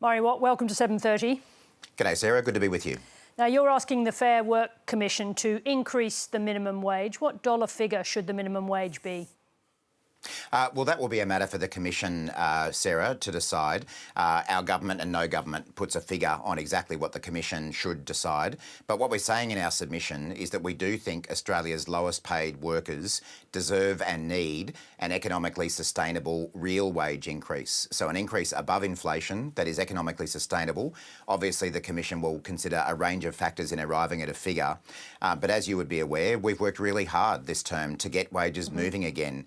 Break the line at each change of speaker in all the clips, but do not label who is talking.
Murray Watt, welcome to 7:30.
G'day, Sarah. Good to be with you.
Now, you're asking the Fair Work Commission to increase the minimum wage. What dollar figure should the minimum wage be?
Well, that will be a matter for the Commission, Sarah, to decide. Our government and no government puts a figure on exactly what the Commission should decide. But what we're saying in our submission is that we do think Australia's lowest paid workers deserve and need an economically sustainable real wage increase. So an increase above inflation that is economically sustainable. Obviously, the Commission will consider a range of factors in arriving at a figure. But as you would be aware, we've worked really hard this term to get wages moving again,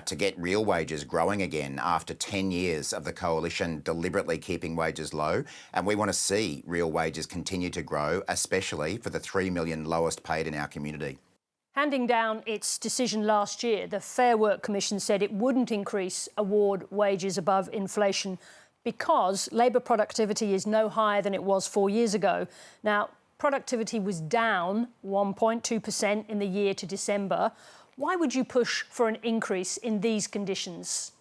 to get real wages growing again after 10 years of the coalition deliberately keeping wages low. And we want to see real wages continue to grow, especially for the 3 million lowest paid in our community.
Handing down its decision last year, the Fair Work Commission said it wouldn't increase award wages above inflation because labour productivity is no higher than it was 4 years ago. Now, productivity was down 1.2% in the year to December. Why would you push for an increase in these conditions?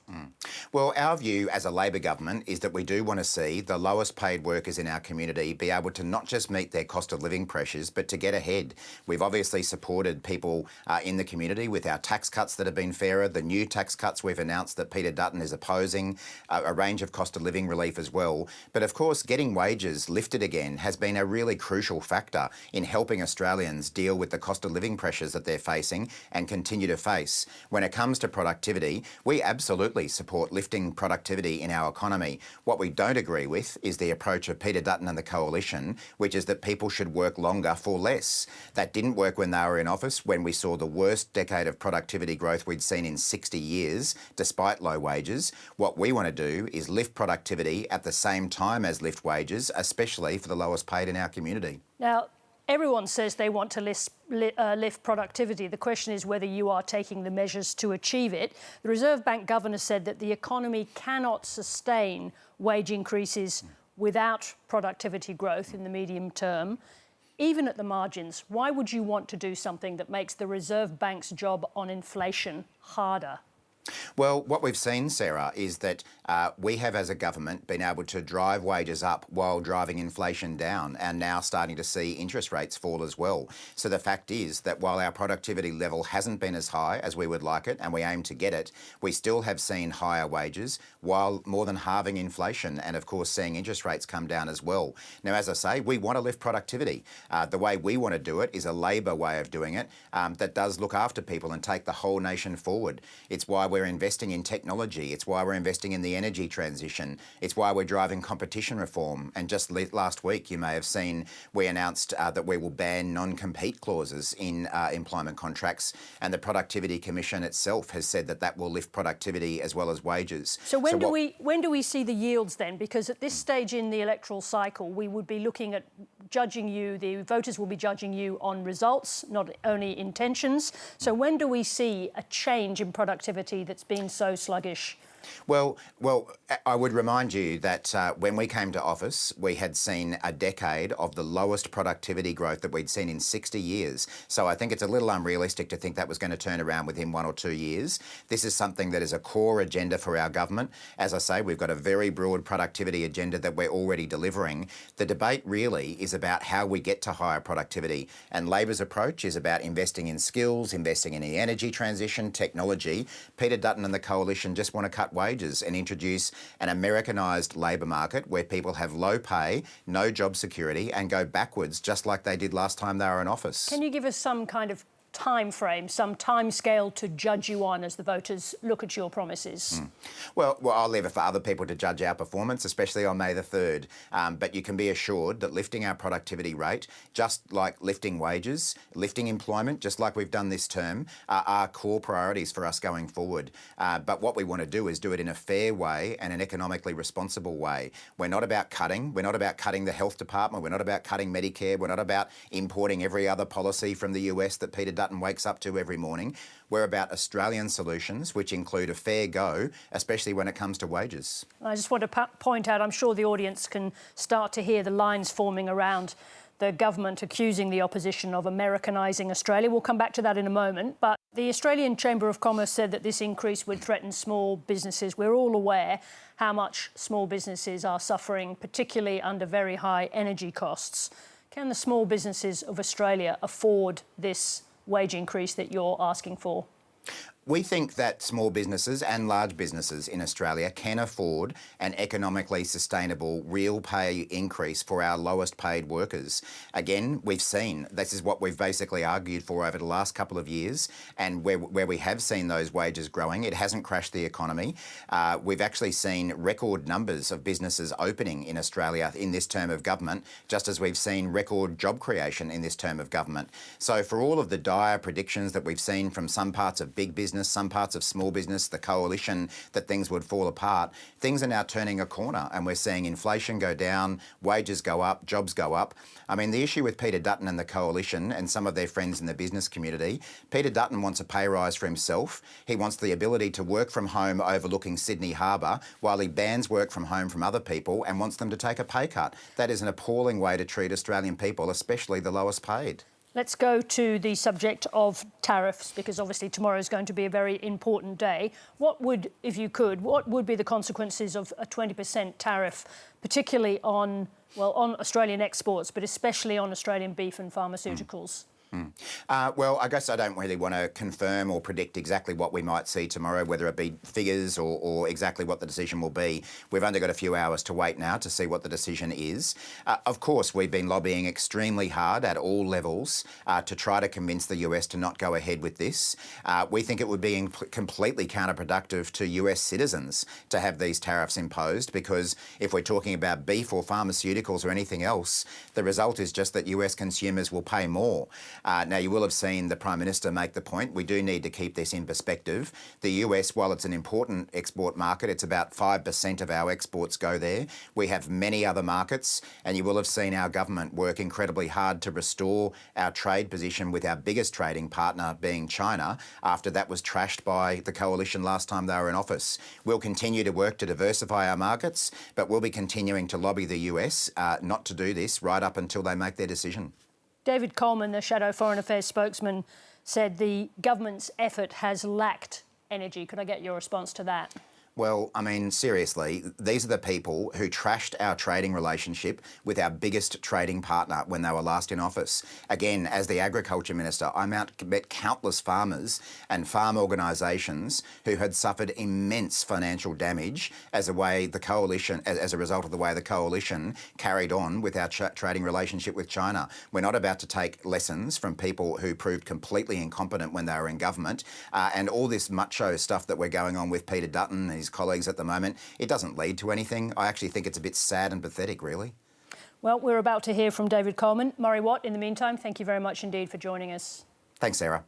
Well, our view as a Labor government is that we do want to see the lowest paid workers in our community be able to not just meet their cost of living pressures, but to get ahead. We've obviously supported people in the community with our tax cuts that have been fairer, the new tax cuts we've announced that Peter Dutton is opposing, a range of cost of living relief as well. But of course, getting wages lifted again has been a really crucial factor in helping Australians deal with the cost of living pressures that they're facing and continue to face. When it comes to productivity, we absolutely support lifting productivity in our economy. What we don't agree with is the approach of Peter Dutton and the coalition, which is that people should work longer for less. That didn't work when they were in office, when we saw the worst decade of productivity growth we'd seen in 60 years, despite low wages. What we want to do is lift productivity at the same time as lift wages, especially for the lowest paid in our community.
Now, everyone says they want to lift productivity. The question is whether you are taking the measures to achieve it. The Reserve Bank governor said that the economy cannot sustain wage increases without productivity growth in the medium term. Even at the margins, why would you want to do something that makes the Reserve Bank's job on inflation harder?
Well, what we've seen, Sarah, is that we have as a government been able to drive wages up while driving inflation down and now starting to see interest rates fall as well. So the fact is that while our productivity level hasn't been as high as we would like it and we aim to get it, we still have seen higher wages while more than halving inflation and, of course, seeing interest rates come down as well. Now, as I say, we want to lift productivity. The way we want to do it is a Labor way of doing it that does look after people and take the whole nation forward. It's why we're investing in technology. It's why we're investing in the energy transition. It's why we're driving competition reform. And just last week, you may have seen, we announced that we will ban non-compete clauses in employment contracts. And the Productivity Commission itself has said that that will lift productivity as well as wages.
So when do we see the yields then? Because at this stage in the electoral cycle, we would be looking at judging you, the voters will be judging you on results, not only intentions. So when do we see a change in productivity that's been so sluggish?
Well, I would remind you that when we came to office, we had seen a decade of the lowest productivity growth that we'd seen in 60 years. So I think it's a little unrealistic to think that was going to turn around within 1 or 2 years. This is something that is a core agenda for our government. As I say, we've got a very broad productivity agenda that we're already delivering. The debate really is about how we get to higher productivity. And Labor's approach is about investing in skills, investing in the energy transition, technology. Peter Dutton and the coalition just want to cut wages and introduce an Americanised labour market where people have low pay, no job security and go backwards just like they did last time they were in office.
Can you give us some kind of time frame, some time scale to judge you on as the voters look at your promises?
Well, I'll leave it for other people to judge our performance, especially on May the 3rd. But you can be assured that lifting our productivity rate, just like lifting wages, lifting employment, just like we've done this term, are core priorities for us going forward. But what we want to do is do it in a fair way and an economically responsible way. We're not about cutting. We're not about cutting the health department. We're not about cutting Medicare. We're not about importing every other policy from the US that Peter Dutton wakes up to every morning. We're about Australian solutions, which include a fair go, especially when it comes to wages.
I just want to point out, I'm sure the audience can start to hear the lines forming around the government accusing the opposition of Americanising Australia. We'll come back to that in a moment. But the Australian Chamber of Commerce said that this increase would threaten small businesses. We're all aware how much small businesses are suffering, particularly under very high energy costs. Can the small businesses of Australia afford this wage increase that you're asking for?
We think that small businesses and large businesses in Australia can afford an economically sustainable real pay increase for our lowest paid workers. Again, we've seen, this is what we've basically argued for over the last couple of years, and where we have seen those wages growing, it hasn't crashed the economy. We've actually seen record numbers of businesses opening in Australia in this term of government, just as we've seen record job creation in this term of government. So for all of the dire predictions that we've seen from some parts of big business, some parts of small business, the coalition, that things would fall apart, things are now turning a corner and we're seeing inflation go down, wages go up, jobs go up. I mean, the issue with Peter Dutton and the coalition and some of their friends in the business community, Peter Dutton wants a pay rise for himself. He wants the ability to work from home overlooking Sydney Harbour while he bans work from home from other people and wants them to take a pay cut. That is an appalling way to treat Australian people, especially the lowest paid.
Let's go to the subject of tariffs, because obviously tomorrow is going to be a very important day. What would, if you could, what would be the consequences of a 20% tariff, particularly on, well, on Australian exports, but especially on Australian beef and pharmaceuticals?
Well, I guess I don't really want to confirm or predict exactly what we might see tomorrow, whether it be figures or exactly what the decision will be. We've only got a few hours to wait now to see what the decision is. Of course, we've been lobbying extremely hard at all levels to try to convince the US to not go ahead with this. We think it would be completely counterproductive to US citizens to have these tariffs imposed, because if we're talking about beef or pharmaceuticals or anything else, the result is just that US consumers will pay more. Now, you will have seen the Prime Minister make the point, we do need to keep this in perspective. The US, while it's an important export market, it's about 5% of our exports go there. We have many other markets, and you will have seen our government work incredibly hard to restore our trade position with our biggest trading partner being China, after that was trashed by the coalition last time they were in office. We'll continue to work to diversify our markets, but we'll be continuing to lobby the US not to do this right up until they make their decision.
David Coleman, the Shadow Foreign Affairs spokesman, said the government's effort has lacked energy. Could I get your response to that?
Well, I mean, seriously, these are the people who trashed our trading relationship with our biggest trading partner when they were last in office. Again, as the Agriculture Minister, I met countless farmers and farm organisations who had suffered immense financial damage as a result of the way the coalition carried on with our trading relationship with China. We're not about to take lessons from people who proved completely incompetent when they were in government, and all this macho stuff that we're going on with Peter Dutton and his colleagues at the moment, it doesn't lead to anything. I actually think it's a bit sad and pathetic, really.
Well, we're about to hear from David Coleman. Murray Watt, in the meantime, thank you very much indeed for joining us.
Thanks, Sarah.